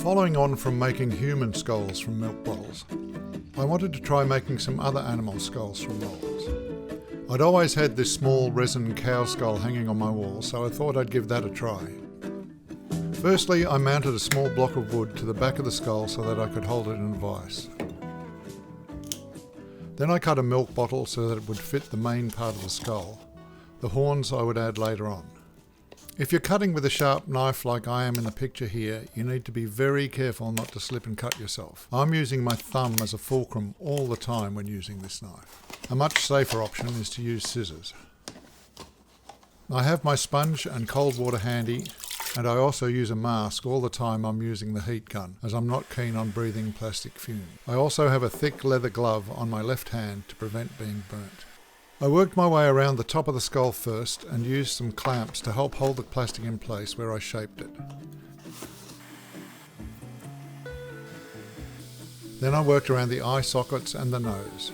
Following on from making human skulls from milk bottles, I wanted to try making some other animal skulls from moulds. I'd always had this small resin cow skull hanging on my wall, so I thought I'd give that a try. Firstly, I mounted a small block of wood to the back of the skull so that I could hold it in a vise. Then I cut a milk bottle so that it would fit the main part of the skull. The horns I would add later on. If you're cutting with a sharp knife like I am in the picture here, you need to be very careful not to slip and cut yourself. I'm using my thumb as a fulcrum all the time when using this knife. A much safer option is to use scissors. I have my sponge and cold water handy, and I also use a mask all the time I'm using the heat gun, as I'm not keen on breathing plastic fumes. I also have a thick leather glove on my left hand to prevent being burnt. I worked my way around the top of the skull first and used some clamps to help hold the plastic in place where I shaped it. Then I worked around the eye sockets and the nose.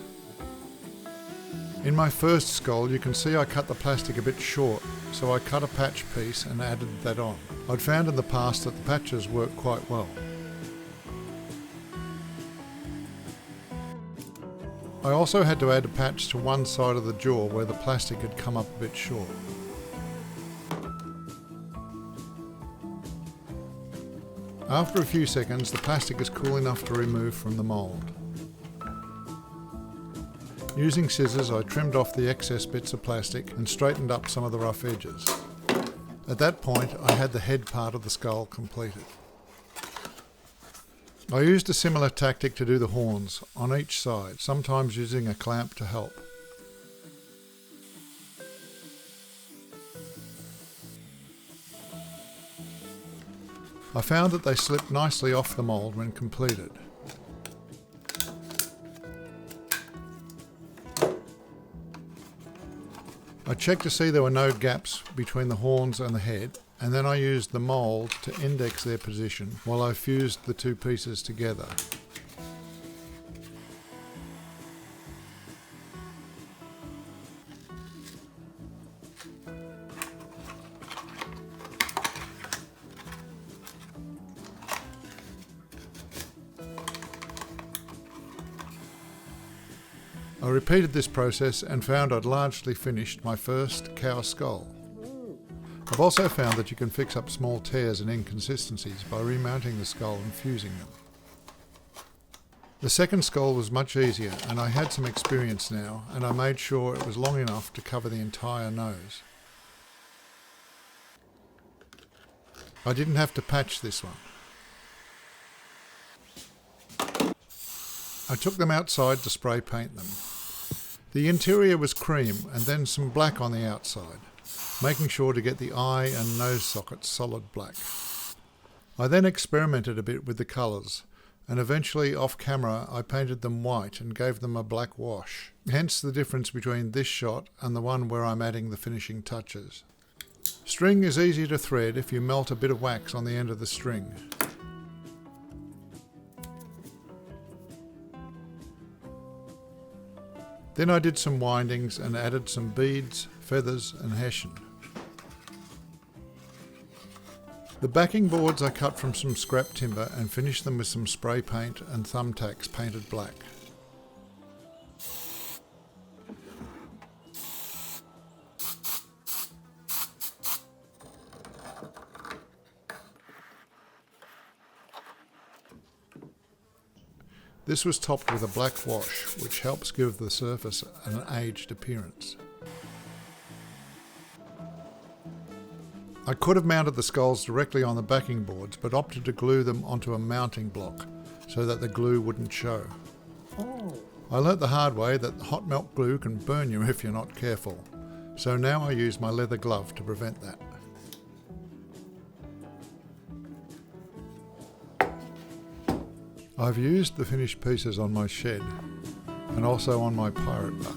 In my first skull you can see I cut the plastic a bit short, so I cut a patch piece and added that on. I'd found in the past that the patches work quite well. I also had to add a patch to one side of the jaw where the plastic had come up a bit short. After a few seconds, the plastic is cool enough to remove from the mould. Using scissors, I trimmed off the excess bits of plastic and straightened up some of the rough edges. At that point, I had the head part of the skull completed. I used a similar tactic to do the horns, on each side, sometimes using a clamp to help. I found that they slipped nicely off the mould when completed. I checked to see there were no gaps between the horns and the head, and then I used the mould to index their position while I fused the two pieces together. I repeated this process and found I'd largely finished my first cow skull. I've also found that you can fix up small tears and inconsistencies by remounting the skull and fusing them. The second skull was much easier, and I had some experience now, and I made sure it was long enough to cover the entire nose. I didn't have to patch this one. I took them outside to spray paint them. The interior was cream and then some black on the outside, making sure to get the eye and nose sockets solid black. I then experimented a bit with the colours, and eventually off camera I painted them white and gave them a black wash, hence the difference between this shot and the one where I'm adding the finishing touches. String is easy to thread if you melt a bit of wax on the end of the string. Then I did some windings and added some beads, feathers and hessian. The backing boards I cut from some scrap timber and finished them with some spray paint and thumbtacks painted black. This was topped with a black wash, which helps give the surface an aged appearance. I could have mounted the skulls directly on the backing boards, but opted to glue them onto a mounting block so that the glue wouldn't show. I learnt the hard way that hot melt glue can burn you if you're not careful, so now I use my leather glove to prevent that. I've used the finished pieces on my shed and also on my pirate bar.